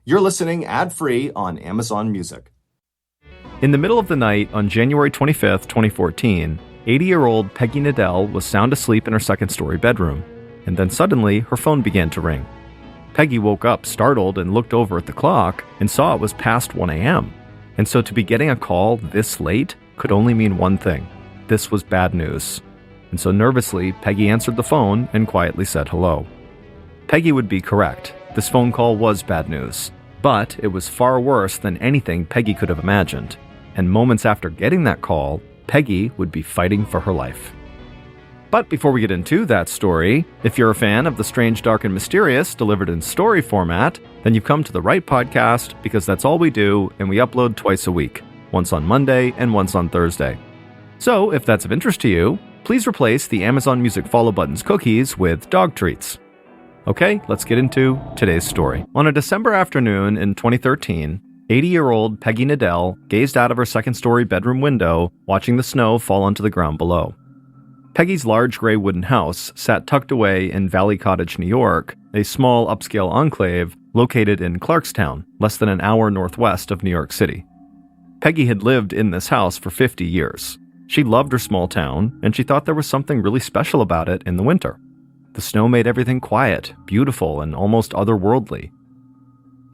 You're listening ad-free on Amazon Music. In the middle of the night on January 25th, 2014, 80-year-old Peggy Nadell was sound asleep in her second-story bedroom, and then suddenly her phone began to ring. Peggy woke up startled and looked over at the clock and saw it was past 1 a.m. And so to be getting a call this late could only mean one thing. This was bad news. And so nervously, Peggy answered the phone and quietly said hello. Peggy would be correct. This phone call was bad news, but it was far worse than anything Peggy could have imagined. And moments after getting that call, Peggy would be fighting for her life. But before we get into that story, if you're a fan of the strange, dark, and mysterious delivered in story format, then you've come to the right podcast because that's all we do, and we upload twice a week, once on Monday and once on Thursday. So if that's of interest to you, please replace the Amazon Music follow button's cookies with dog treats. Okay, let's get into today's story. On a December afternoon in 2013, 80-year-old Peggy Nadell gazed out of her second-story bedroom window, watching the snow fall onto the ground below. Peggy's large gray wooden house sat tucked away in Valley Cottage, New York, a small upscale enclave located in Clarkstown, less than an hour northwest of New York City. Peggy had lived in this house for 50 years. She loved her small town, and she thought there was something really special about it in the winter. The snow made everything quiet, beautiful, and almost otherworldly.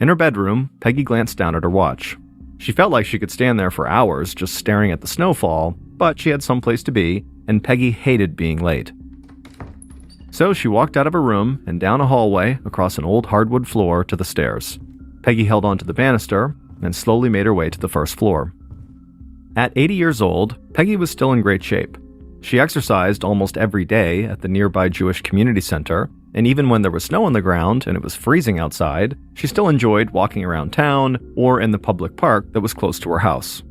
In her bedroom, Peggy glanced down at her watch. She felt like she could stand there for hours just staring at the snowfall, but she had someplace to be, and Peggy hated being late. So she walked out of her room and down a hallway across an old hardwood floor to the stairs. Peggy held onto the banister and slowly made her way to the first floor. At 80 years old, Peggy was still in great shape. She exercised almost every day at the nearby Jewish community center, and even when there was snow on the ground and it was freezing outside, she still enjoyed walking around town or in the public park that was close to her house.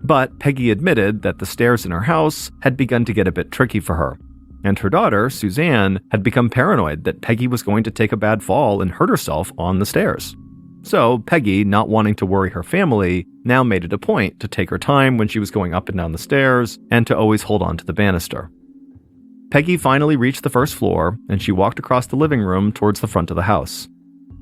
But Peggy admitted that the stairs in her house had begun to get a bit tricky for her, and her daughter, Suzanne, had become paranoid that Peggy was going to take a bad fall and hurt herself on the stairs. So Peggy, not wanting to worry her family, now made it a point to take her time when she was going up and down the stairs and to always hold on to the banister. Peggy finally reached the first floor, and she walked across the living room towards the front of the house.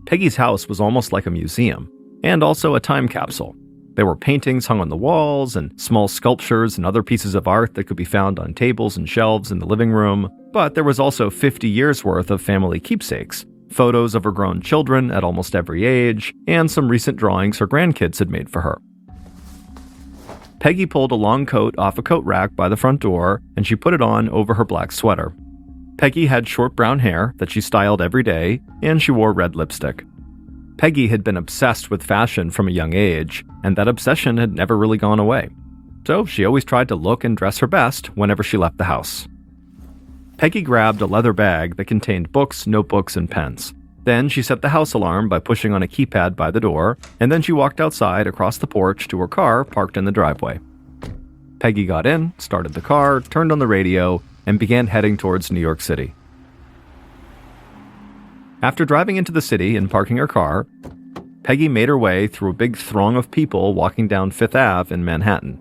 Peggy's house was almost like a museum, and also a time capsule. There were paintings hung on the walls, and small sculptures and other pieces of art that could be found on tables and shelves in the living room, but there was also 50 years worth of family keepsakes, photos of her grown children at almost every age, and some recent drawings her grandkids had made for her. Peggy pulled a long coat off a coat rack by the front door, and she put it on over her black sweater. Peggy had short brown hair that she styled every day, and she wore red lipstick. Peggy had been obsessed with fashion from a young age, and that obsession had never really gone away. So she always tried to look and dress her best whenever she left the house. Peggy grabbed a leather bag that contained books, notebooks, and pens. Then she set the house alarm by pushing on a keypad by the door, and then she walked outside across the porch to her car parked in the driveway. Peggy got in, started the car, turned on the radio, and began heading towards New York City. After driving into the city and parking her car, Peggy made her way through a big throng of people walking down Fifth Ave in Manhattan.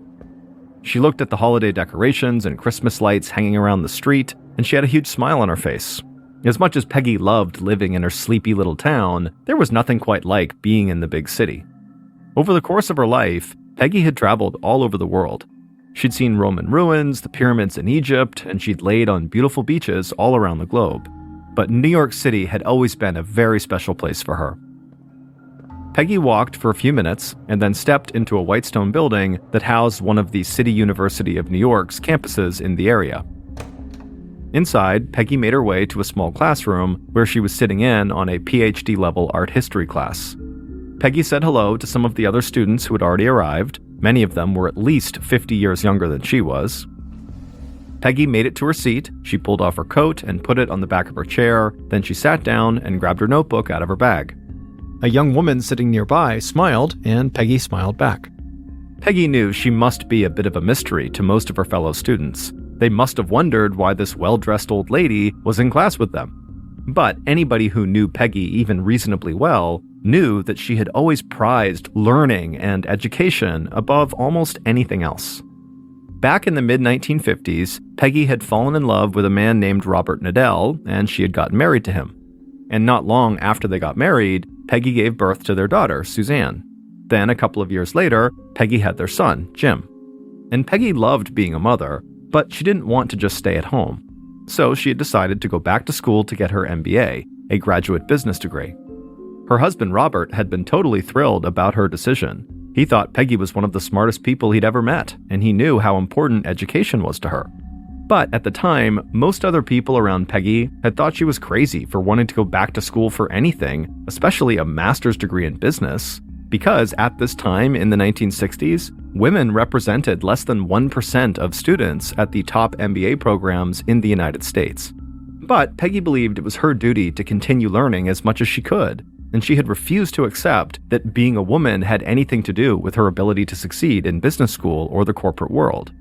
She looked at the holiday decorations and Christmas lights hanging around the street, and she had a huge smile on her face. As much as Peggy loved living in her sleepy little town, there was nothing quite like being in the big city. Over the course of her life, Peggy had traveled all over the world. She'd seen Roman ruins, the pyramids in Egypt, and she'd laid on beautiful beaches all around the globe. But New York City had always been a very special place for her. Peggy walked for a few minutes and then stepped into a white stone building that housed one of the City University of New York's campuses in the area. Inside, Peggy made her way to a small classroom where she was sitting in on a PhD-level art history class. Peggy said hello to some of the other students who had already arrived. Many of them were at least 50 years younger than she was. Peggy made it to her seat, she pulled off her coat and put it on the back of her chair, then she sat down and grabbed her notebook out of her bag. A young woman sitting nearby smiled, and Peggy smiled back. Peggy knew she must be a bit of a mystery to most of her fellow students. They must have wondered why this well-dressed old lady was in class with them. But anybody who knew Peggy even reasonably well knew that she had always prized learning and education above almost anything else. Back in the mid-1950s, Peggy had fallen in love with a man named Robert Nadell, and she had gotten married to him. And not long after they got married, Peggy gave birth to their daughter, Suzanne. Then, a couple of years later, Peggy had their son, Jim. And Peggy loved being a mother, but she didn't want to just stay at home. So she had decided to go back to school to get her MBA, a graduate business degree. Her husband, Robert, had been totally thrilled about her decision. He thought Peggy was one of the smartest people he'd ever met, and he knew how important education was to her. But at the time, most other people around Peggy had thought she was crazy for wanting to go back to school for anything, especially a master's degree in business, because at this time in the 1960s, women represented less than 1% of students at the top MBA programs in the United States. But Peggy believed it was her duty to continue learning as much as she could, and she had refused to accept that being a woman had anything to do with her ability to succeed in business school or the corporate world.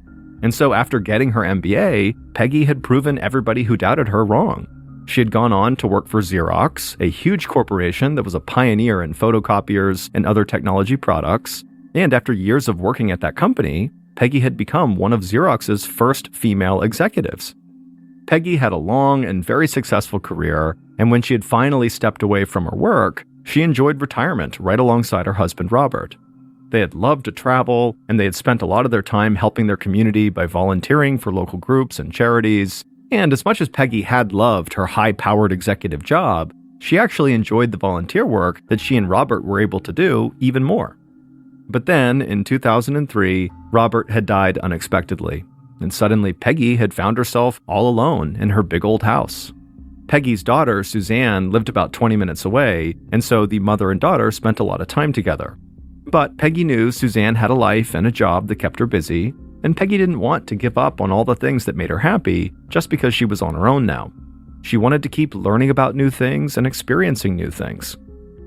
And so after getting her MBA, Peggy had proven everybody who doubted her wrong. She had gone on to work for Xerox, a huge corporation that was a pioneer in photocopiers and other technology products, and after years of working at that company, Peggy had become one of Xerox's first female executives. Peggy had a long and very successful career, and when she had finally stepped away from her work, she enjoyed retirement right alongside her husband Robert. They had loved to travel, and they had spent a lot of their time helping their community by volunteering for local groups and charities. And as much as Peggy had loved her high-powered executive job, she actually enjoyed the volunteer work that she and Robert were able to do even more. But then, in 2003, Robert had died unexpectedly, and suddenly Peggy had found herself all alone in her big old house. Peggy's daughter, Suzanne, lived about 20 minutes away, and so the mother and daughter spent a lot of time together. But Peggy knew Suzanne had a life and a job that kept her busy, and Peggy didn't want to give up on all the things that made her happy just because she was on her own now. She wanted to keep learning about new things and experiencing new things.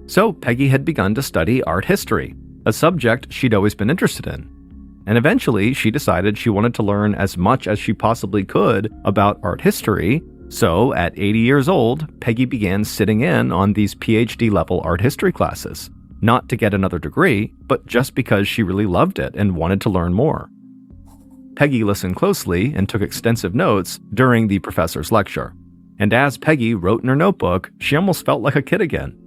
So Peggy had begun to study art history, a subject she'd always been interested in. And eventually, she decided she wanted to learn as much as she possibly could about art history. So at 80 years old, Peggy began sitting in on these PhD-level art history classes, not to get another degree, but just because she really loved it and wanted to learn more. Peggy listened closely and took extensive notes during the professor's lecture. And as Peggy wrote in her notebook, she almost felt like a kid again.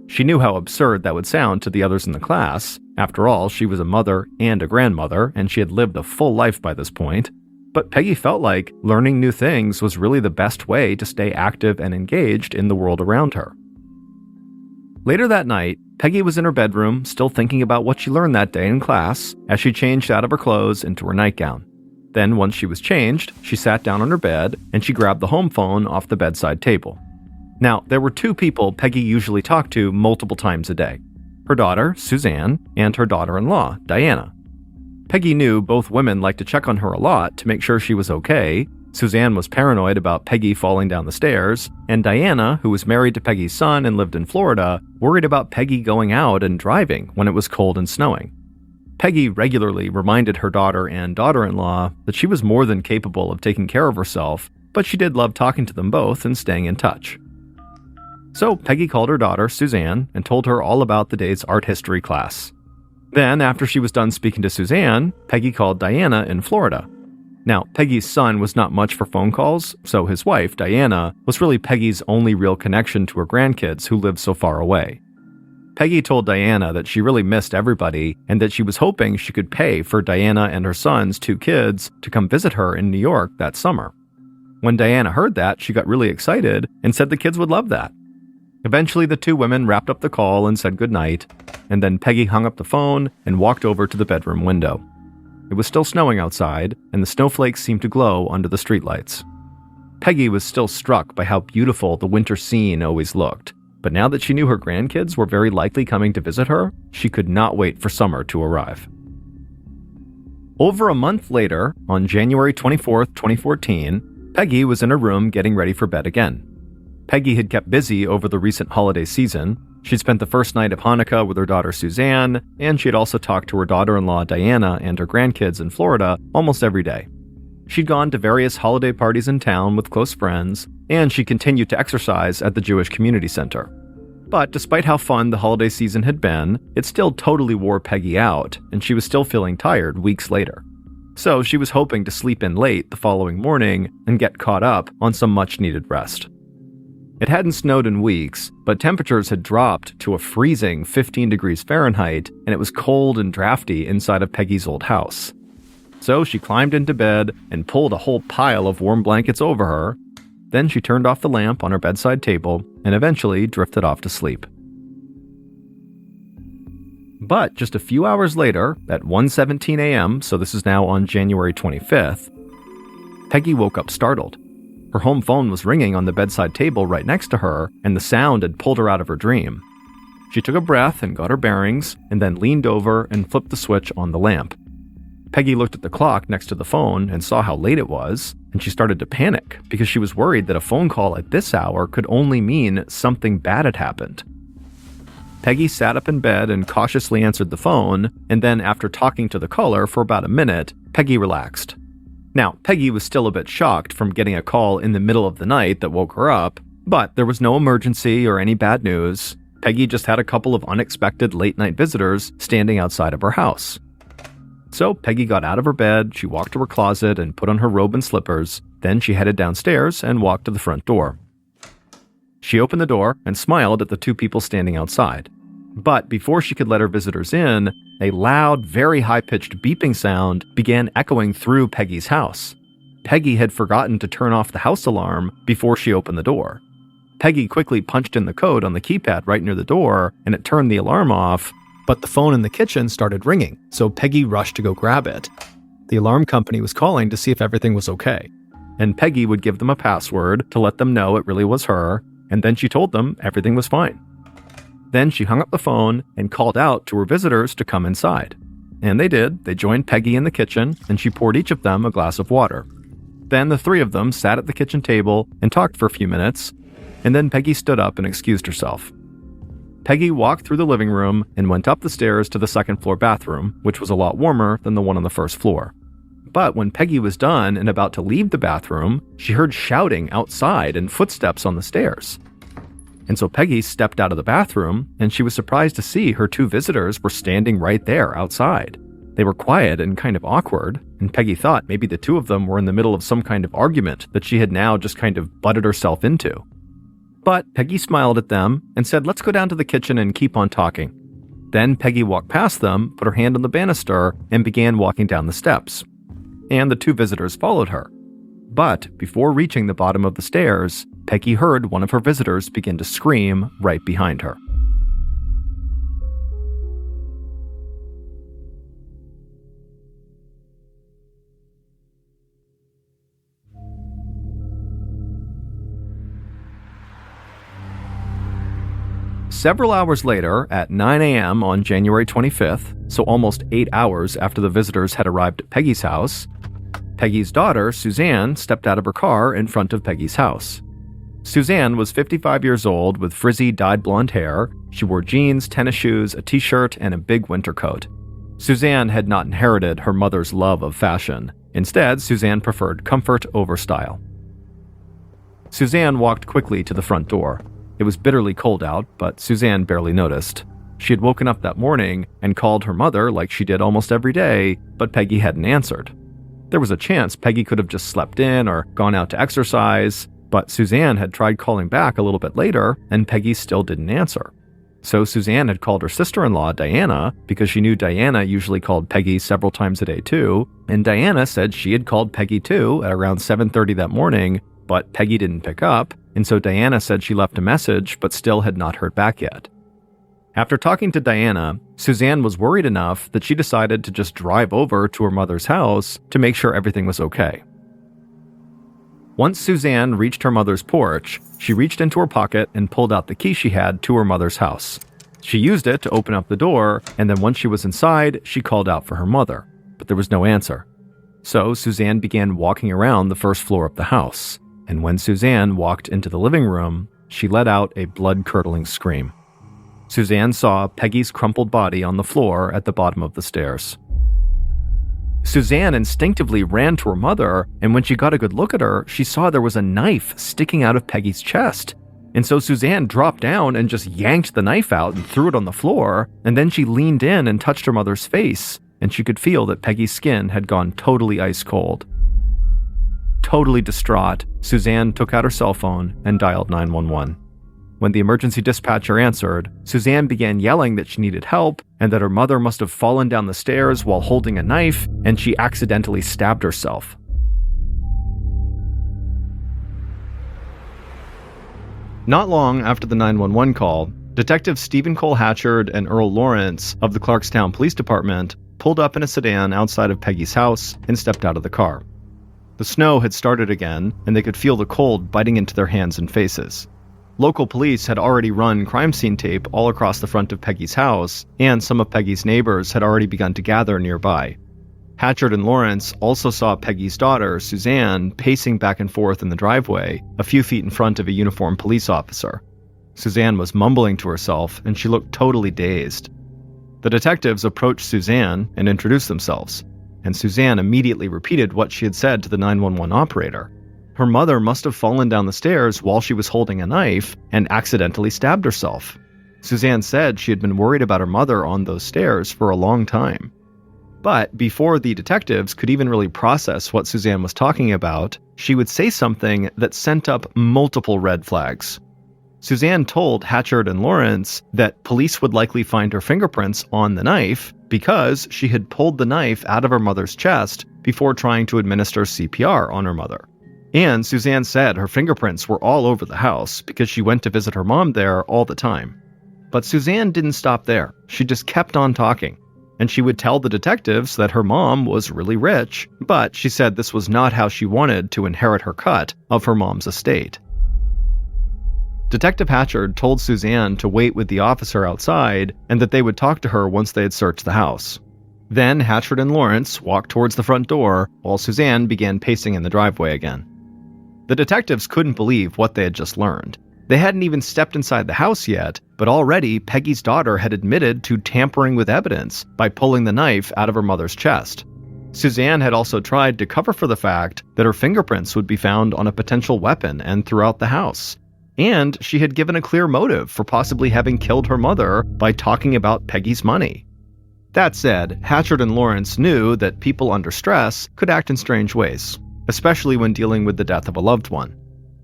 She knew how absurd that would sound to the others in the class. After all, she was a mother and a grandmother, and she had lived a full life by this point. But Peggy felt like learning new things was really the best way to stay active and engaged in the world around her. Later that night, Peggy was in her bedroom, still thinking about what she learned that day in class, as she changed out of her clothes into her nightgown. Then, once she was changed, she sat down on her bed and she grabbed the home phone off the bedside table. Now, there were two people Peggy usually talked to multiple times a day: her daughter, Suzanne, and her daughter-in-law, Diana. Peggy knew both women liked to check on her a lot to make sure she was okay. Suzanne was paranoid about Peggy falling down the stairs, and Diana, who was married to Peggy's son and lived in Florida, worried about Peggy going out and driving when it was cold and snowing. Peggy regularly reminded her daughter and daughter-in-law that she was more than capable of taking care of herself, but she did love talking to them both and staying in touch. So Peggy called her daughter, Suzanne, and told her all about the day's art history class. Then, after she was done speaking to Suzanne, Peggy called Diana in Florida. Now, Peggy's son was not much for phone calls, so his wife, Diana, was really Peggy's only real connection to her grandkids who lived so far away. Peggy told Diana that she really missed everybody and that she was hoping she could pay for Diana and her son's two kids to come visit her in New York that summer. When Diana heard that, she got really excited and said the kids would love that. Eventually, the two women wrapped up the call and said goodnight, and then Peggy hung up the phone and walked over to the bedroom window. It was still snowing outside, and the snowflakes seemed to glow under the streetlights. Peggy was still struck by how beautiful the winter scene always looked, but now that she knew her grandkids were very likely coming to visit her, she could not wait for summer to arrive. Over a month later, on January 24th, 2014, Peggy was in her room getting ready for bed again. Peggy had kept busy over the recent holiday season. She'd spent the first night of Hanukkah with her daughter Suzanne, and she had also talked to her daughter-in-law Diana and her grandkids in Florida almost every day. She'd gone to various holiday parties in town with close friends, and she continued to exercise at the Jewish Community Center. But despite how fun the holiday season had been, it still totally wore Peggy out, and she was still feeling tired weeks later. So she was hoping to sleep in late the following morning and get caught up on some much-needed rest. It hadn't snowed in weeks, but temperatures had dropped to a freezing 15 degrees Fahrenheit, and it was cold and drafty inside of Peggy's old house. So she climbed into bed and pulled a whole pile of warm blankets over her. Then she turned off the lamp on her bedside table and eventually drifted off to sleep. But just a few hours later, at 1:17 a.m., so this is now on January 25th, Peggy woke up startled. Her home phone was ringing on the bedside table right next to her, and the sound had pulled her out of her dream. She took a breath and got her bearings, and then leaned over and flipped the switch on the lamp. Peggy looked at the clock next to the phone and saw how late it was, and she started to panic because she was worried that a phone call at this hour could only mean something bad had happened. Peggy sat up in bed and cautiously answered the phone, and then after talking to the caller for about a minute, Peggy relaxed. Now, Peggy was still a bit shocked from getting a call in the middle of the night that woke her up, but there was no emergency or any bad news. Peggy just had a couple of unexpected late-night visitors standing outside of her house. So Peggy got out of her bed, she walked to her closet and put on her robe and slippers, then she headed downstairs and walked to the front door. She opened the door and smiled at the two people standing outside. But before she could let her visitors in, a loud, very high-pitched beeping sound began echoing through Peggy's house. Peggy had forgotten to turn off the house alarm before she opened the door. Peggy quickly punched in the code on the keypad right near the door, and it turned the alarm off, but the phone in the kitchen started ringing, so Peggy rushed to go grab it. The alarm company was calling to see if everything was okay, and Peggy would give them a password to let them know it really was her, and then she told them everything was fine. Then she hung up the phone and called out to her visitors to come inside. And they did. They joined Peggy in the kitchen, and she poured each of them a glass of water. Then the three of them sat at the kitchen table and talked for a few minutes, and then Peggy stood up and excused herself. Peggy walked through the living room and went up the stairs to the second-floor bathroom, which was a lot warmer than the one on the first floor. But when Peggy was done and about to leave the bathroom, she heard shouting outside and footsteps on the stairs. And so Peggy stepped out of the bathroom, and she was surprised to see her two visitors were standing right there outside. They were quiet and kind of awkward, and Peggy thought maybe the two of them were in the middle of some kind of argument that she had now just kind of butted herself into. But Peggy smiled at them and said, "Let's go down to the kitchen and keep on talking." Then Peggy walked past them, put her hand on the banister, and began walking down the steps. And the two visitors followed her. But before reaching the bottom of the stairs, Peggy heard one of her visitors begin to scream right behind her. Several hours later, at 9 a.m. on January 25th, so almost 8 hours after the visitors had arrived at Peggy's house, Peggy's daughter, Suzanne, stepped out of her car in front of Peggy's house. Suzanne was 55 years old with frizzy dyed blonde hair. She wore jeans, tennis shoes, a t-shirt, and a big winter coat. Suzanne had not inherited her mother's love of fashion. Instead, Suzanne preferred comfort over style. Suzanne walked quickly to the front door. It was bitterly cold out, but Suzanne barely noticed. She had woken up that morning and called her mother like she did almost every day, but Peggy hadn't answered. There was a chance Peggy could have just slept in or gone out to exercise, but Suzanne had tried calling back a little bit later, and Peggy still didn't answer. So Suzanne had called her sister-in-law, Diana, because she knew Diana usually called Peggy several times a day too, and Diana said she had called Peggy too at around 7:30 that morning, but Peggy didn't pick up, and so Diana said she left a message but still had not heard back yet. After talking to Diana, Suzanne was worried enough that she decided to just drive over to her mother's house to make sure everything was okay. Once Suzanne reached her mother's porch, she reached into her pocket and pulled out the key she had to her mother's house. She used it to open up the door, and then once she was inside, she called out for her mother, but there was no answer. So Suzanne began walking around the first floor of the house, and when Suzanne walked into the living room, she let out a blood-curdling scream. Suzanne saw Peggy's crumpled body on the floor at the bottom of the stairs. Suzanne instinctively ran to her mother, and when she got a good look at her, she saw there was a knife sticking out of Peggy's chest. And so Suzanne dropped down and just yanked the knife out and threw it on the floor, and then she leaned in and touched her mother's face, and she could feel that Peggy's skin had gone totally ice cold. Totally distraught, Suzanne took out her cell phone and dialed 911. When the emergency dispatcher answered, Suzanne began yelling that she needed help and that her mother must have fallen down the stairs while holding a knife and she accidentally stabbed herself. Not long after the 911 call, Detectives Stephen Cole Hatchard and Earl Lawrence of the Clarkstown Police Department pulled up in a sedan outside of Peggy's house and stepped out of the car. The snow had started again, and they could feel the cold biting into their hands and faces. Local police had already run crime scene tape all across the front of Peggy's house, and some of Peggy's neighbors had already begun to gather nearby. Hatchard and Lawrence also saw Peggy's daughter, Suzanne, pacing back and forth in the driveway, a few feet in front of a uniformed police officer. Suzanne was mumbling to herself, and she looked totally dazed. The detectives approached Suzanne and introduced themselves, and Suzanne immediately repeated what she had said to the 911 operator. Her mother must have fallen down the stairs while she was holding a knife and accidentally stabbed herself. Suzanne said she had been worried about her mother on those stairs for a long time. But before the detectives could even really process what Suzanne was talking about, she would say something that sent up multiple red flags. Suzanne told Hatchard and Lawrence that police would likely find her fingerprints on the knife because she had pulled the knife out of her mother's chest before trying to administer CPR on her mother. And Suzanne said her fingerprints were all over the house because she went to visit her mom there all the time. But Suzanne didn't stop there. She just kept on talking. And she would tell the detectives that her mom was really rich, but she said this was not how she wanted to inherit her cut of her mom's estate. Detective Hatchard told Suzanne to wait with the officer outside and that they would talk to her once they had searched the house. Then Hatchard and Lawrence walked towards the front door while Suzanne began pacing in the driveway again. The detectives couldn't believe what they had just learned. They hadn't even stepped inside the house yet, but already Peggy's daughter had admitted to tampering with evidence by pulling the knife out of her mother's chest. Suzanne had also tried to cover for the fact that her fingerprints would be found on a potential weapon and throughout the house. And she had given a clear motive for possibly having killed her mother by talking about Peggy's money. That said, Hatchard and Lawrence knew that people under stress could act in strange ways, especially when dealing with the death of a loved one.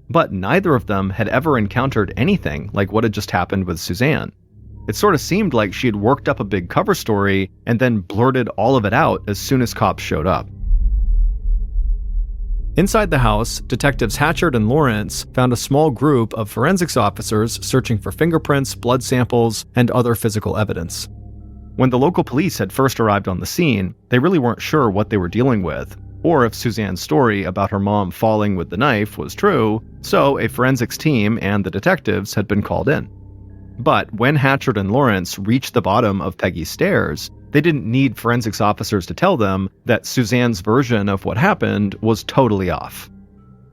But neither of them had ever encountered anything like what had just happened with Suzanne. It sort of seemed like she had worked up a big cover story and then blurted all of it out as soon as cops showed up. Inside the house, detectives Hatchard and Lawrence found a small group of forensics officers searching for fingerprints, blood samples, and other physical evidence. When the local police had first arrived on the scene, they really weren't sure what they were dealing with, or if Suzanne's story about her mom falling with the knife was true, so a forensics team and the detectives had been called in. But when Hatchard and Lawrence reached the bottom of Peggy's stairs, they didn't need forensics officers to tell them that Suzanne's version of what happened was totally off.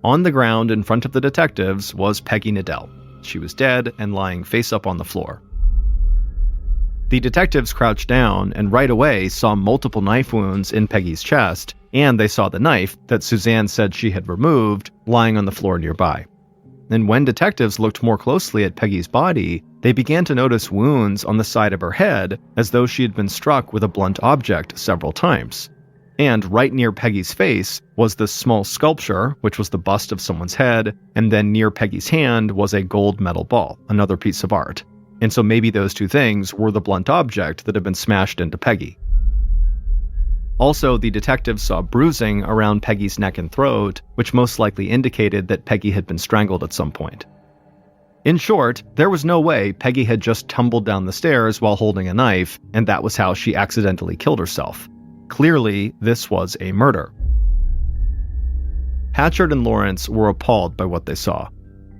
On the ground in front of the detectives was Peggy Nadell. She was dead and lying face up on the floor. The detectives crouched down and right away saw multiple knife wounds in Peggy's chest, and they saw the knife that Suzanne said she had removed lying on the floor nearby. And when detectives looked more closely at Peggy's body, they began to notice wounds on the side of her head as though she had been struck with a blunt object several times. And right near Peggy's face was this small sculpture, which was the bust of someone's head, and then near Peggy's hand was a gold medal ball, another piece of art. And so maybe those two things were the blunt object that had been smashed into Peggy. Also, the detectives saw bruising around Peggy's neck and throat, which most likely indicated that Peggy had been strangled at some point. In short, there was no way Peggy had just tumbled down the stairs while holding a knife, and that was how she accidentally killed herself. Clearly, this was a murder. Hatchard and Lawrence were appalled by what they saw.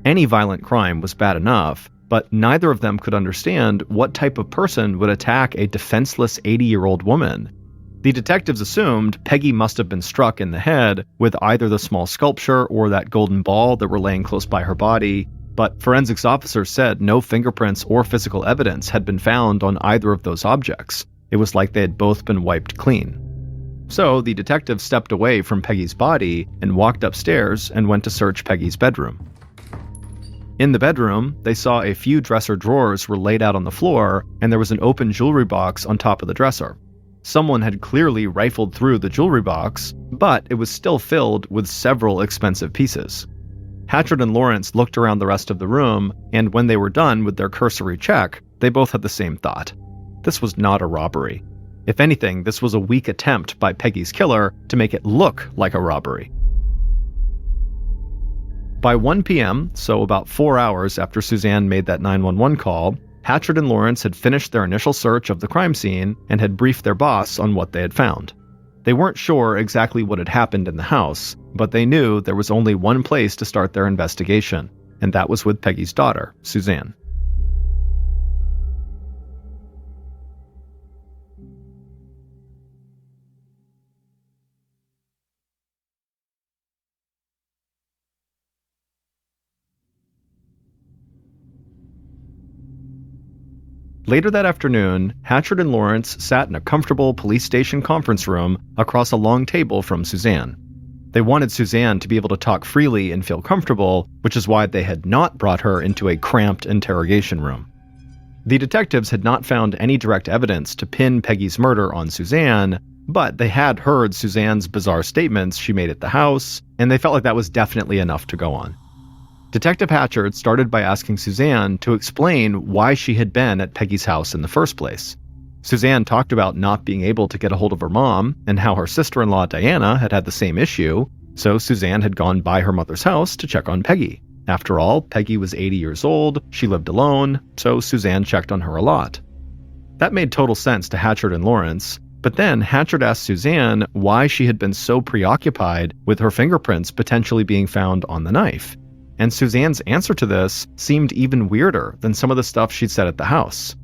Any violent crime was bad enough, but neither of them could understand what type of person would attack a defenseless 80-year-old woman. The detectives assumed Peggy must have been struck in the head with either the small sculpture or that golden ball that were laying close by her body, but forensics officers said no fingerprints or physical evidence had been found on either of those objects. It was like they had both been wiped clean. So the detectives stepped away from Peggy's body and walked upstairs and went to search Peggy's bedroom. In the bedroom, they saw a few dresser drawers were laid out on the floor, and there was an open jewelry box on top of the dresser. Someone had clearly rifled through the jewelry box, but it was still filled with several expensive pieces. Hatchard and Lawrence looked around the rest of the room, and when they were done with their cursory check, they both had the same thought. This was not a robbery. If anything, this was a weak attempt by Peggy's killer to make it look like a robbery. By 1 p.m., so about 4 hours after Suzanne made that 911 call, Hatchard and Lawrence had finished their initial search of the crime scene and had briefed their boss on what they had found. They weren't sure exactly what had happened in the house, but they knew there was only one place to start their investigation, and that was with Peggy's daughter, Suzanne. Later that afternoon, Hatchard and Lawrence sat in a comfortable police station conference room across a long table from Suzanne. They wanted Suzanne to be able to talk freely and feel comfortable, which is why they had not brought her into a cramped interrogation room. The detectives had not found any direct evidence to pin Peggy's murder on Suzanne, but they had heard Suzanne's bizarre statements she made at the house, and they felt like that was definitely enough to go on. Detective Hatchard started by asking Suzanne to explain why she had been at Peggy's house in the first place. Suzanne talked about not being able to get a hold of her mom and how her sister-in-law Diana had had the same issue, so Suzanne had gone by her mother's house to check on Peggy. After all, Peggy was 80 years old, she lived alone, so Suzanne checked on her a lot. That made total sense to Hatchard and Lawrence, but then Hatchard asked Suzanne why she had been so preoccupied with her fingerprints potentially being found on the knife. And Suzanne's answer to this seemed even weirder than some of the stuff she'd said at the house.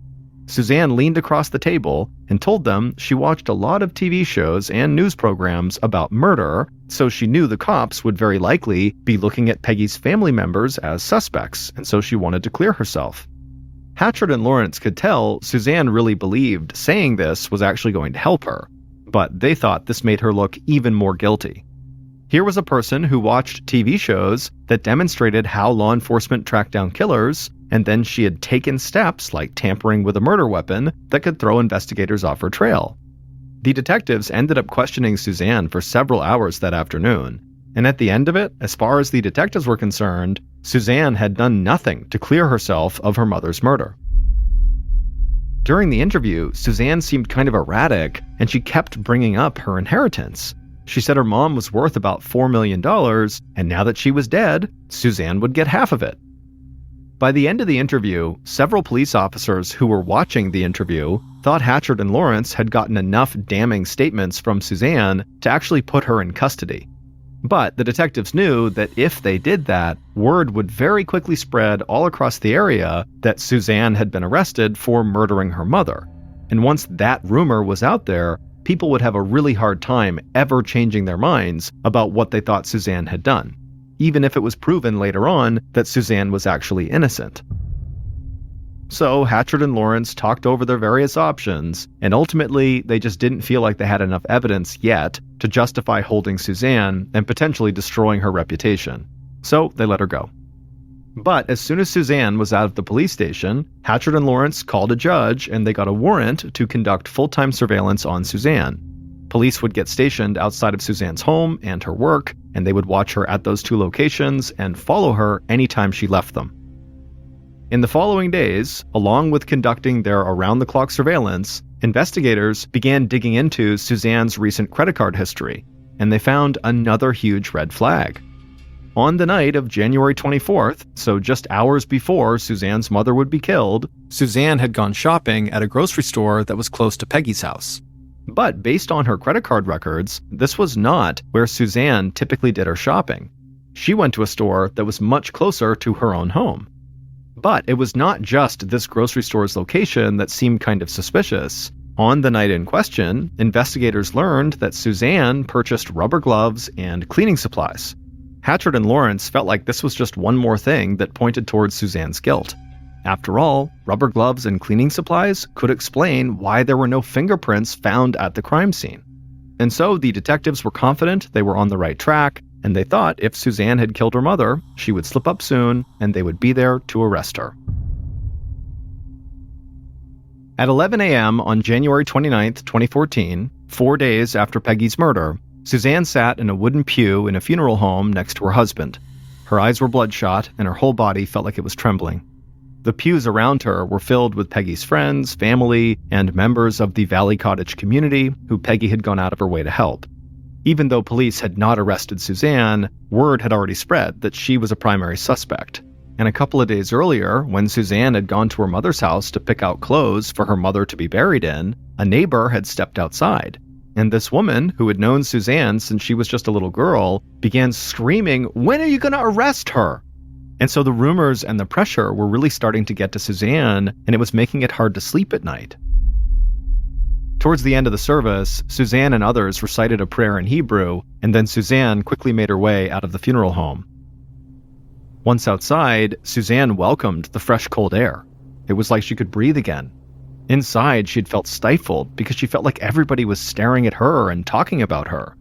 Suzanne leaned across the table and told them she watched a lot of TV shows and news programs about murder, so she knew the cops would very likely be looking at Peggy's family members as suspects, and so she wanted to clear herself. Hatchard and Lawrence could tell Suzanne really believed saying this was actually going to help her, but they thought this made her look even more guilty. Here was a person who watched TV shows that demonstrated how law enforcement tracked down killers, and then she had taken steps like tampering with a murder weapon that could throw investigators off her trail. The detectives ended up questioning Suzanne for several hours that afternoon, and at the end of it, as far as the detectives were concerned, Suzanne had done nothing to clear herself of her mother's murder. During the interview, Suzanne seemed kind of erratic, and she kept bringing up her inheritance. She said her mom was worth about $4 million, and now that she was dead, Suzanne would get half of it. By the end of the interview, several police officers who were watching the interview thought Hatchard and Lawrence had gotten enough damning statements from Suzanne to actually put her in custody. But the detectives knew that if they did that, word would very quickly spread all across the area that Suzanne had been arrested for murdering her mother. And once that rumor was out there, people would have a really hard time ever changing their minds about what they thought Suzanne had done, even if it was proven later on that Suzanne was actually innocent. So Hatchard and Lawrence talked over their various options, and ultimately they just didn't feel like they had enough evidence yet to justify holding Suzanne and potentially destroying her reputation. So they let her go. But as soon as Suzanne was out of the police station, Hatchard and Lawrence called a judge and they got a warrant to conduct full-time surveillance on Suzanne. Police would get stationed outside of Suzanne's home and her work, and they would watch her at those two locations and follow her anytime she left them. In the following days, along with conducting their around-the-clock surveillance, investigators began digging into Suzanne's recent credit card history, and they found another huge red flag. On the night of January 24th, so just hours before Suzanne's mother would be killed, Suzanne had gone shopping at a grocery store that was close to Peggy's house. But based on her credit card records, this was not where Suzanne typically did her shopping. She went to a store that was much closer to her own home. But it was not just this grocery store's location that seemed kind of suspicious. On the night in question, investigators learned that Suzanne purchased rubber gloves and cleaning supplies. Hatchard and Lawrence felt like this was just one more thing that pointed towards Suzanne's guilt. After all, rubber gloves and cleaning supplies could explain why there were no fingerprints found at the crime scene. And so the detectives were confident they were on the right track, and they thought if Suzanne had killed her mother, she would slip up soon, and they would be there to arrest her. At 11 a.m. on January 29, 2014, 4 days after Peggy's murder, Suzanne sat in a wooden pew in a funeral home next to her husband. Her eyes were bloodshot, and her whole body felt like it was trembling. The pews around her were filled with Peggy's friends, family, and members of the Valley Cottage community who Peggy had gone out of her way to help. Even though police had not arrested Suzanne, word had already spread that she was a primary suspect. And a couple of days earlier, when Suzanne had gone to her mother's house to pick out clothes for her mother to be buried in, a neighbor had stepped outside. And this woman, who had known Suzanne since she was just a little girl, began screaming, "When are you going to arrest her?" And so the rumors and the pressure were really starting to get to Suzanne, and it was making it hard to sleep at night. Towards the end of the service, Suzanne and others recited a prayer in Hebrew, and then Suzanne quickly made her way out of the funeral home. Once outside, Suzanne welcomed the fresh, cold air. It was like she could breathe again. Inside, she'd felt stifled because she felt like everybody was staring at her and talking about her.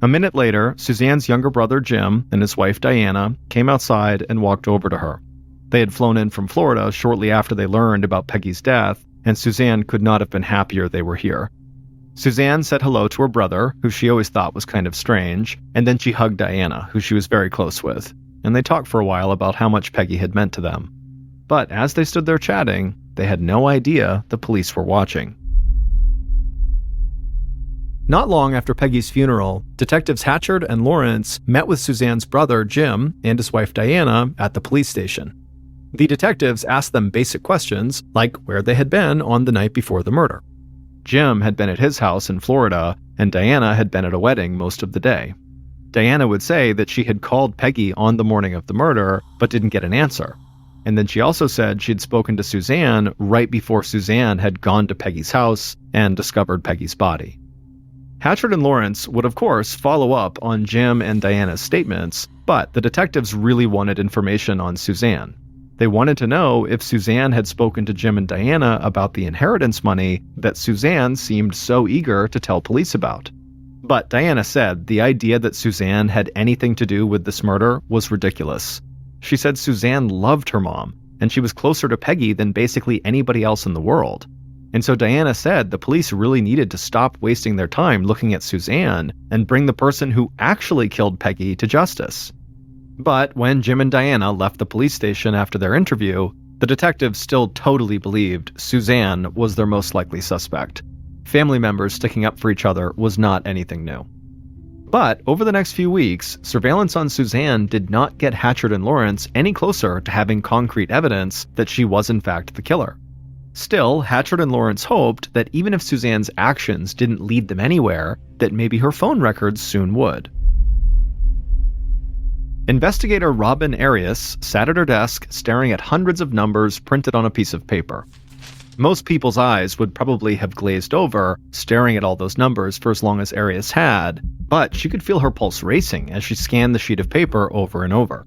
A minute later, Suzanne's younger brother Jim and his wife Diana came outside and walked over to her. They had flown in from Florida shortly after they learned about Peggy's death, and Suzanne could not have been happier they were here. Suzanne said hello to her brother, who she always thought was kind of strange, and then she hugged Diana, who she was very close with, and they talked for a while about how much Peggy had meant to them. But as they stood there chatting, they had no idea the police were watching. Not long after Peggy's funeral, Detectives Hatchard and Lawrence met with Suzanne's brother Jim and his wife Diana at the police station. The detectives asked them basic questions, like where they had been on the night before the murder. Jim had been at his house in Florida, and Diana had been at a wedding most of the day. Diana would say that she had called Peggy on the morning of the murder, but didn't get an answer. And then she also said she'd spoken to Suzanne right before Suzanne had gone to Peggy's house and discovered Peggy's body. Hatchard and Lawrence would, of course, follow up on Jim and Diana's statements, but the detectives really wanted information on Suzanne. They wanted to know if Suzanne had spoken to Jim and Diana about the inheritance money that Suzanne seemed so eager to tell police about. But Diana said the idea that Suzanne had anything to do with this murder was ridiculous. She said Suzanne loved her mom, and she was closer to Peggy than basically anybody else in the world. And so Diana said the police really needed to stop wasting their time looking at Suzanne and bring the person who actually killed Peggy to justice. But when Jim and Diana left the police station after their interview, the detectives still totally believed Suzanne was their most likely suspect. Family members sticking up for each other was not anything new. But over the next few weeks, surveillance on Suzanne did not get Hatchard and Lawrence any closer to having concrete evidence that she was in fact the killer. Still, Hatchard and Lawrence hoped that even if Suzanne's actions didn't lead them anywhere, that maybe her phone records soon would. Investigator Robin Arias sat at her desk staring at hundreds of numbers printed on a piece of paper. Most people's eyes would probably have glazed over, staring at all those numbers for as long as Arias had, but she could feel her pulse racing as she scanned the sheet of paper over and over.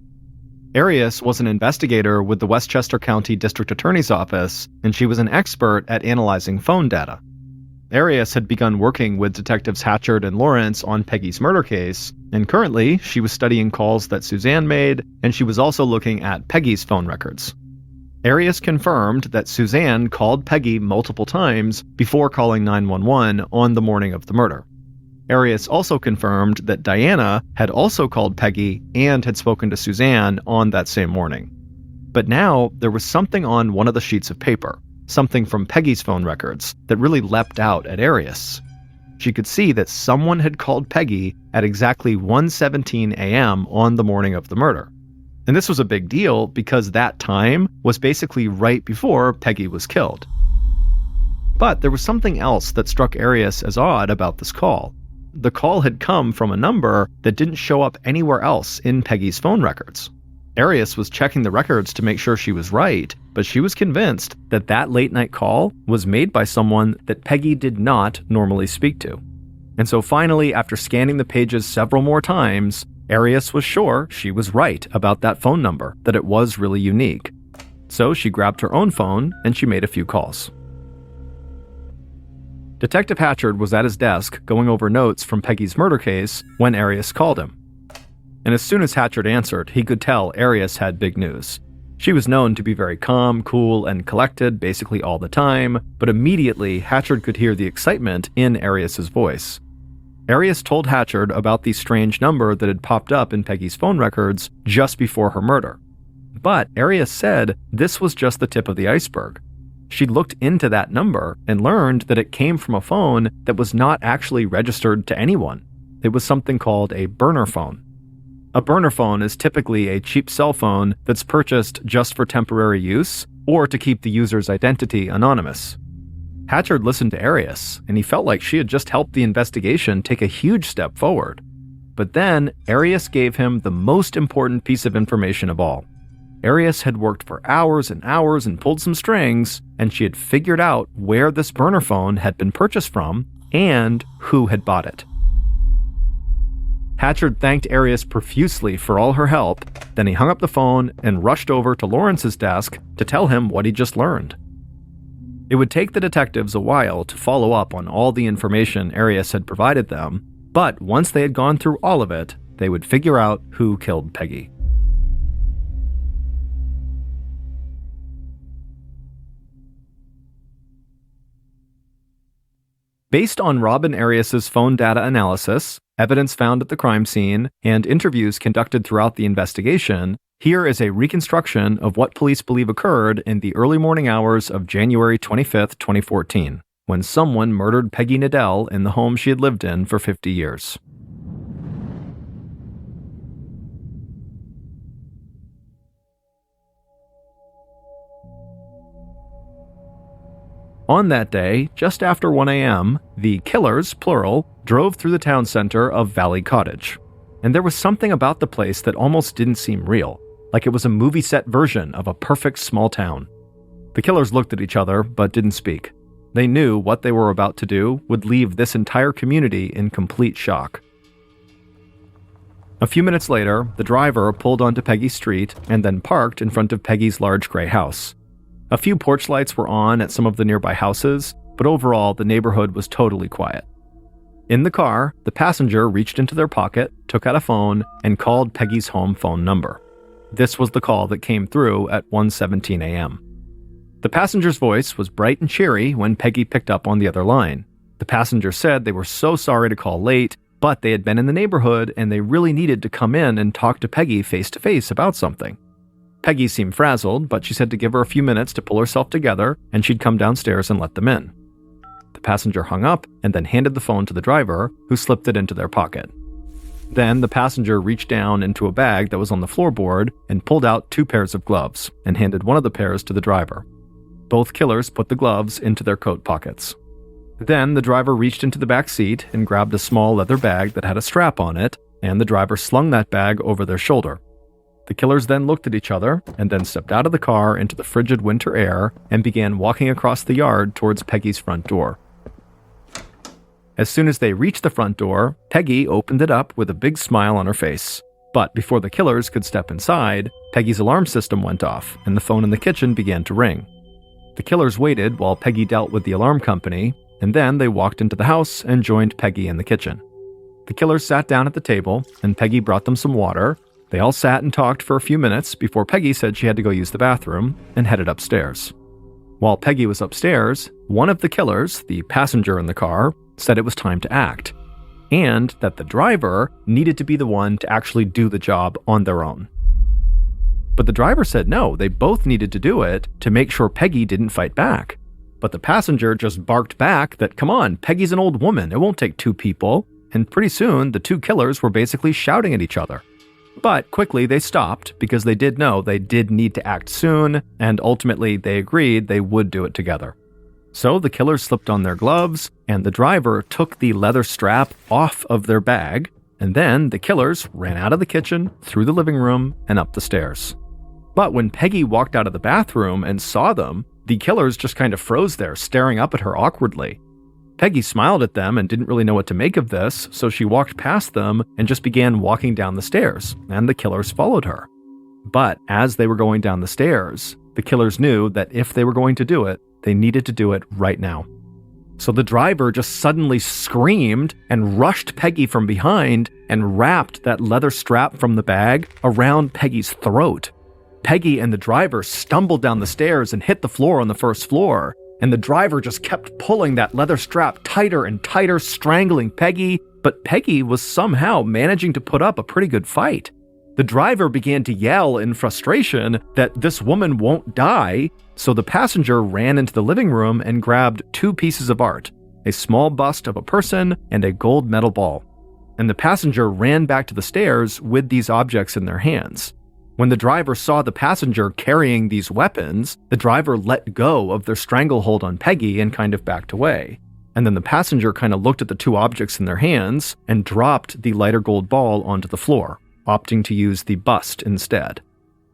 Arias was an investigator with the Westchester County District Attorney's Office, and she was an expert at analyzing phone data. Arias had begun working with Detectives Hatchard and Lawrence on Peggy's murder case, and currently she was studying calls that Suzanne made, and she was also looking at Peggy's phone records. Arias confirmed that Suzanne called Peggy multiple times before calling 911 on the morning of the murder. Arias also confirmed that Diana had also called Peggy and had spoken to Suzanne on that same morning. But now there was something on one of the sheets of paper, something from Peggy's phone records, that really leapt out at Arias. She could see that someone had called Peggy at exactly 1:17 a.m. on the morning of the murder. And this was a big deal because that time was basically right before Peggy was killed. But there was something else that struck Arias as odd about this call. The call had come from a number that didn't show up anywhere else in Peggy's phone records. Arias was checking the records to make sure she was right, but she was convinced that that late-night call was made by someone that Peggy did not normally speak to. And so finally, after scanning the pages several more times, Arias was sure she was right about that phone number, that it was really unique. So she grabbed her own phone and she made a few calls. Detective Hatchard was at his desk going over notes from Peggy's murder case when Arias called him. And as soon as Hatchard answered, he could tell Arias had big news. She was known to be very calm, cool, and collected basically all the time, but immediately Hatchard could hear the excitement in Arias's voice. Arias told Hatchard about the strange number that had popped up in Peggy's phone records just before her murder. But Arias said this was just the tip of the iceberg. She looked into that number and learned that it came from a phone that was not actually registered to anyone. It was something called a burner phone. A burner phone is typically a cheap cell phone that's purchased just for temporary use or to keep the user's identity anonymous. Hatchard listened to Arias, and he felt like she had just helped the investigation take a huge step forward. But then, Arias gave him the most important piece of information of all. Arias had worked for hours and hours and pulled some strings, and she had figured out where this burner phone had been purchased from and who had bought it. Hatchard thanked Arias profusely for all her help, then he hung up the phone and rushed over to Lawrence's desk to tell him what he just learned. It would take the detectives a while to follow up on all the information Arias had provided them, but once they had gone through all of it, they would figure out who killed Peggy. Based on Robin Arias's phone data analysis, evidence found at the crime scene, and interviews conducted throughout the investigation, here is a reconstruction of what police believe occurred in the early morning hours of January 25, 2014, when someone murdered Peggy Nadell in the home she had lived in for 50 years. On that day, just after 1 a.m., the killers, plural, drove through the town center of Valley Cottage. And there was something about the place that almost didn't seem real, like it was a movie set version of a perfect small town. The killers looked at each other, but didn't speak. They knew what they were about to do would leave this entire community in complete shock. A few minutes later, the driver pulled onto Peggy's street and then parked in front of Peggy's large gray house. A few porch lights were on at some of the nearby houses, but overall the neighborhood was totally quiet. In the car, the passenger reached into their pocket, took out a phone, and called Peggy's home phone number. This was the call that came through at 1:17 a.m. The passenger's voice was bright and cheery when Peggy picked up on the other line. The passenger said they were so sorry to call late, but they had been in the neighborhood and they really needed to come in and talk to Peggy face-to-face about something. Peggy seemed frazzled, but she said to give her a few minutes to pull herself together and she'd come downstairs and let them in. The passenger hung up and then handed the phone to the driver, who slipped it into their pocket. Then the passenger reached down into a bag that was on the floorboard and pulled out 2 pairs of gloves and handed one of the pairs to the driver. Both killers put the gloves into their coat pockets. Then the driver reached into the back seat and grabbed a small leather bag that had a strap on it, and the driver slung that bag over their shoulder. The killers then looked at each other and then stepped out of the car into the frigid winter air and began walking across the yard towards Peggy's front door. As soon as they reached the front door, Peggy opened it up with a big smile on her face. But before the killers could step inside, Peggy's alarm system went off and the phone in the kitchen began to ring. The killers waited while Peggy dealt with the alarm company, and then they walked into the house and joined Peggy in the kitchen. The killers sat down at the table and Peggy brought them some water. They all sat and talked for a few minutes before Peggy said she had to go use the bathroom and headed upstairs. While Peggy was upstairs, one of the killers, the passenger in the car, said it was time to act, and that the driver needed to be the one to actually do the job on their own. But the driver said no, they both needed to do it to make sure Peggy didn't fight back. But the passenger just barked back that, come on, Peggy's an old woman, it won't take 2 people, and pretty soon the 2 killers were basically shouting at each other. But quickly they stopped because they did know they did need to act soon, and ultimately they agreed they would do it together. So the killers slipped on their gloves, and the driver took the leather strap off of their bag, and then the killers ran out of the kitchen, through the living room, and up the stairs. But when Peggy walked out of the bathroom and saw them, the killers just kind of froze there, staring up at her awkwardly. Peggy smiled at them and didn't really know what to make of this, so she walked past them and just began walking down the stairs, and the killers followed her. But as they were going down the stairs, the killers knew that if they were going to do it, they needed to do it right now. So the driver just suddenly screamed and rushed Peggy from behind and wrapped that leather strap from the bag around Peggy's throat. Peggy and the driver stumbled down the stairs and hit the floor on the first floor, and the driver just kept pulling that leather strap tighter and tighter, strangling Peggy, but Peggy was somehow managing to put up a pretty good fight. The driver began to yell in frustration that this woman won't die, so the passenger ran into the living room and grabbed 2 pieces of art, a small bust of a person and a gold medal ball. And the passenger ran back to the stairs with these objects in their hands. When the driver saw the passenger carrying these weapons, the driver let go of their stranglehold on Peggy and kind of backed away. And then the passenger kind of looked at the 2 objects in their hands and dropped the lighter gold ball onto the floor, opting to use the bust instead.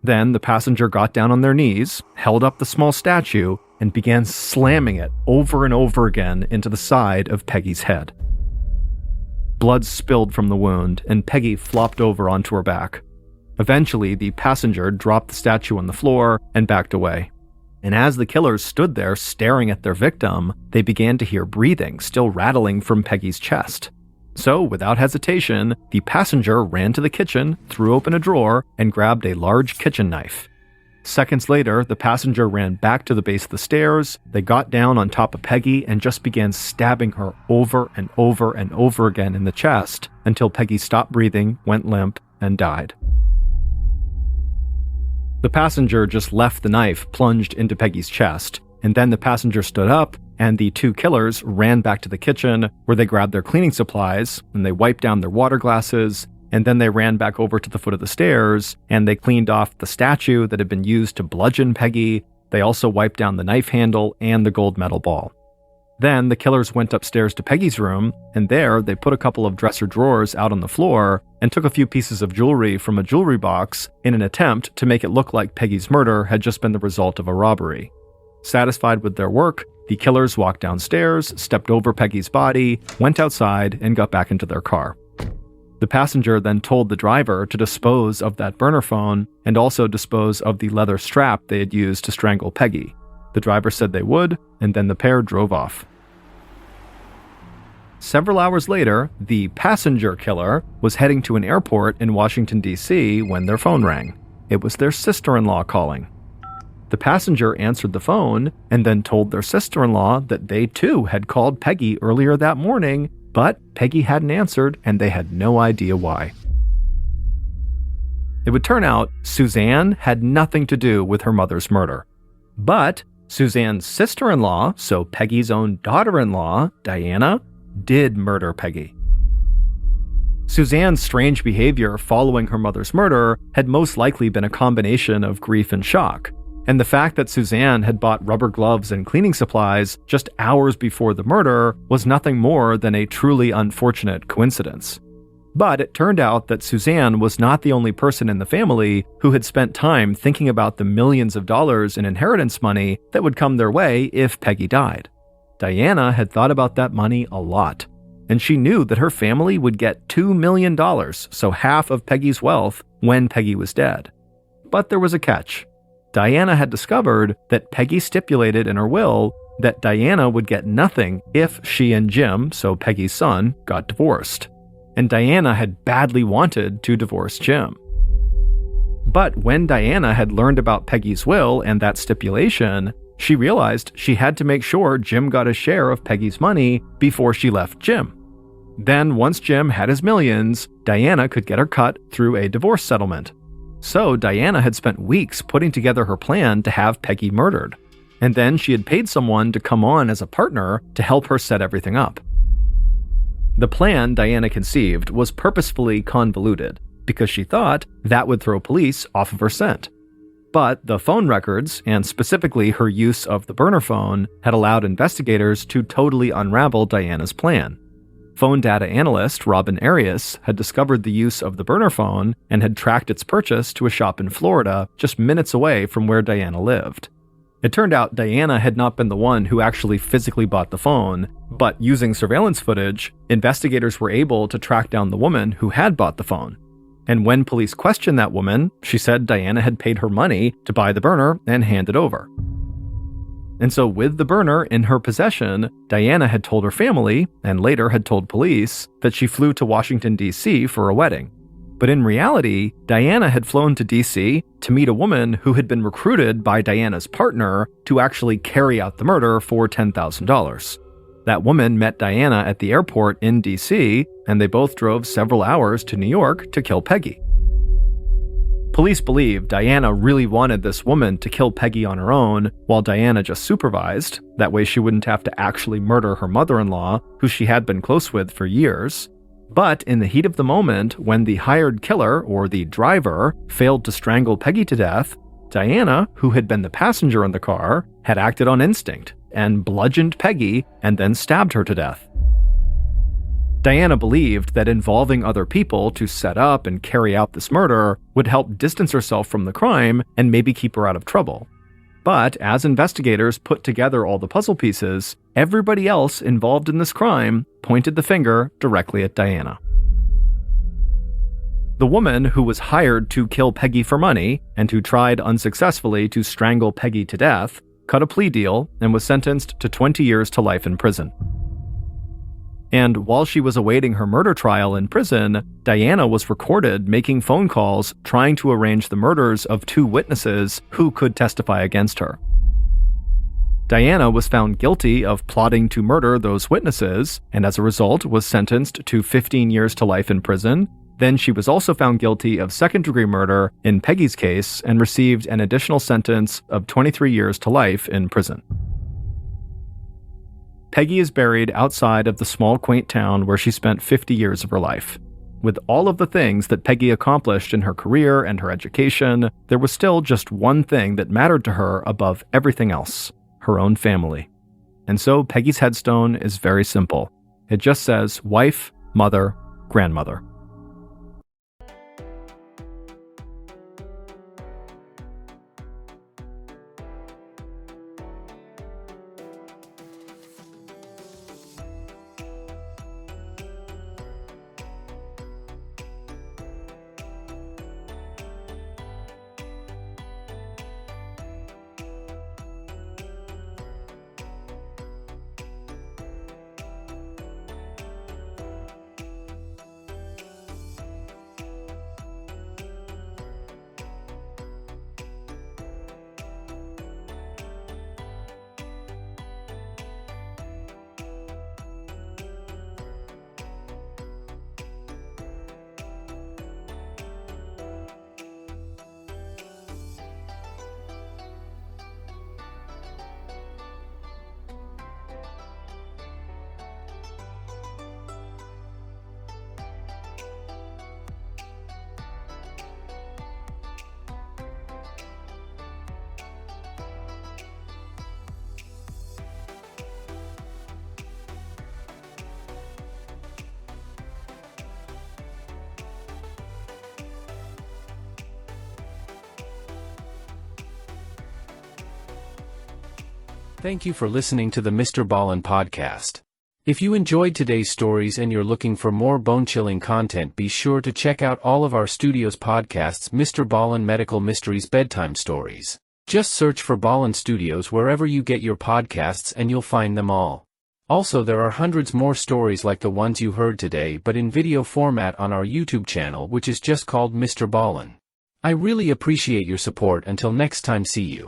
Then the passenger got down on their knees, held up the small statue, and began slamming it over and over again into the side of Peggy's head. Blood spilled from the wound, and Peggy flopped over onto her back. Eventually, the passenger dropped the statue on the floor and backed away. And as the killers stood there staring at their victim, they began to hear breathing still rattling from Peggy's chest. So, without hesitation, the passenger ran to the kitchen, threw open a drawer, and grabbed a large kitchen knife. Seconds later, the passenger ran back to the base of the stairs. They got down on top of Peggy and just began stabbing her over and over and over again in the chest until Peggy stopped breathing, went limp, and died. The passenger just left the knife plunged into Peggy's chest, and then the passenger stood up, and the 2 killers ran back to the kitchen where they grabbed their cleaning supplies, and they wiped down their water glasses, and then they ran back over to the foot of the stairs, and they cleaned off the statue that had been used to bludgeon Peggy. They also wiped down the knife handle and the gold medal ball. Then the killers went upstairs to Peggy's room, and there they put a couple of dresser drawers out on the floor and took a few pieces of jewelry from a jewelry box in an attempt to make it look like Peggy's murder had just been the result of a robbery. Satisfied with their work, the killers walked downstairs, stepped over Peggy's body, went outside, and got back into their car. The passenger then told the driver to dispose of that burner phone and also dispose of the leather strap they had used to strangle Peggy. The driver said they would, and then the pair drove off. Several hours later, the passenger killer was heading to an airport in Washington, D.C. when their phone rang. It was their sister-in-law calling. The passenger answered the phone and then told their sister-in-law that they too had called Peggy earlier that morning, but Peggy hadn't answered and they had no idea why. It would turn out Suzanne had nothing to do with her mother's murder. But Suzanne's sister-in-law, so Peggy's own daughter-in-law, Diana, did murder Peggy. Suzanne's strange behavior following her mother's murder had most likely been a combination of grief and shock, and the fact that Suzanne had bought rubber gloves and cleaning supplies just hours before the murder was nothing more than a truly unfortunate coincidence. But it turned out that Suzanne was not the only person in the family who had spent time thinking about the millions of dollars in inheritance money that would come their way if Peggy died. Diana had thought about that money a lot, and she knew that her family would get $2 million, so half of Peggy's wealth, when Peggy was dead. But there was a catch. Diana had discovered that Peggy stipulated in her will that Diana would get nothing if she and Jim, so Peggy's son, got divorced. And Diana had badly wanted to divorce Jim. But when Diana had learned about Peggy's will and that stipulation, she realized she had to make sure Jim got a share of Peggy's money before she left Jim. Then, once Jim had his millions, Diana could get her cut through a divorce settlement. So Diana had spent weeks putting together her plan to have Peggy murdered. And then she had paid someone to come on as a partner to help her set everything up. The plan Diana conceived was purposefully convoluted because she thought that would throw police off of her scent. But the phone records, and specifically her use of the burner phone, had allowed investigators to totally unravel Diana's plan. Phone data analyst Robin Arias had discovered the use of the burner phone and had tracked its purchase to a shop in Florida just minutes away from where Diana lived. It turned out Diana had not been the one who actually physically bought the phone, but using surveillance footage, investigators were able to track down the woman who had bought the phone. And when police questioned that woman, she said Diana had paid her money to buy the burner and hand it over. And so with the burner in her possession, Diana had told her family, and later had told police, that she flew to Washington, D.C. for a wedding. But in reality, Diana had flown to DC to meet a woman who had been recruited by Diana's partner to actually carry out the murder for $10,000. That woman met Diana at the airport in DC, and they both drove several hours to New York to kill Peggy. Police believe Diana really wanted this woman to kill Peggy on her own, while Diana just supervised. That way she wouldn't have to actually murder her mother-in-law, who she had been close with for years. But in the heat of the moment, when the hired killer, or the driver, failed to strangle Peggy to death, Diana, who had been the passenger in the car, had acted on instinct and bludgeoned Peggy and then stabbed her to death. Diana believed that involving other people to set up and carry out this murder would help distance herself from the crime and maybe keep her out of trouble. But as investigators put together all the puzzle pieces, everybody else involved in this crime pointed the finger directly at Diana. The woman who was hired to kill Peggy for money and who tried unsuccessfully to strangle Peggy to death cut a plea deal and was sentenced to 20 years to life in prison. And while she was awaiting her murder trial in prison, Diana was recorded making phone calls trying to arrange the murders of 2 witnesses who could testify against her. Diana was found guilty of plotting to murder those witnesses, and as a result was sentenced to 15 years to life in prison. Then she was also found guilty of second-degree murder in Peggy's case and received an additional sentence of 23 years to life in prison. Peggy is buried outside of the small, quaint town where she spent 50 years of her life. With all of the things that Peggy accomplished in her career and her education, there was still just one thing that mattered to her above everything else: her own family. And so Peggy's headstone is very simple. It just says wife, mother, grandmother. Thank you for listening to the MrBallen podcast. If you enjoyed today's stories and you're looking for more bone-chilling content, be sure to check out all of our studio's podcasts, MrBallen Medical Mysteries Bedtime Stories. Just search for Ballen Studios wherever you get your podcasts and you'll find them all. Also, there are hundreds more stories like the ones you heard today but in video format on our YouTube channel, which is just called MrBallen. I really appreciate your support. Until next time, see you.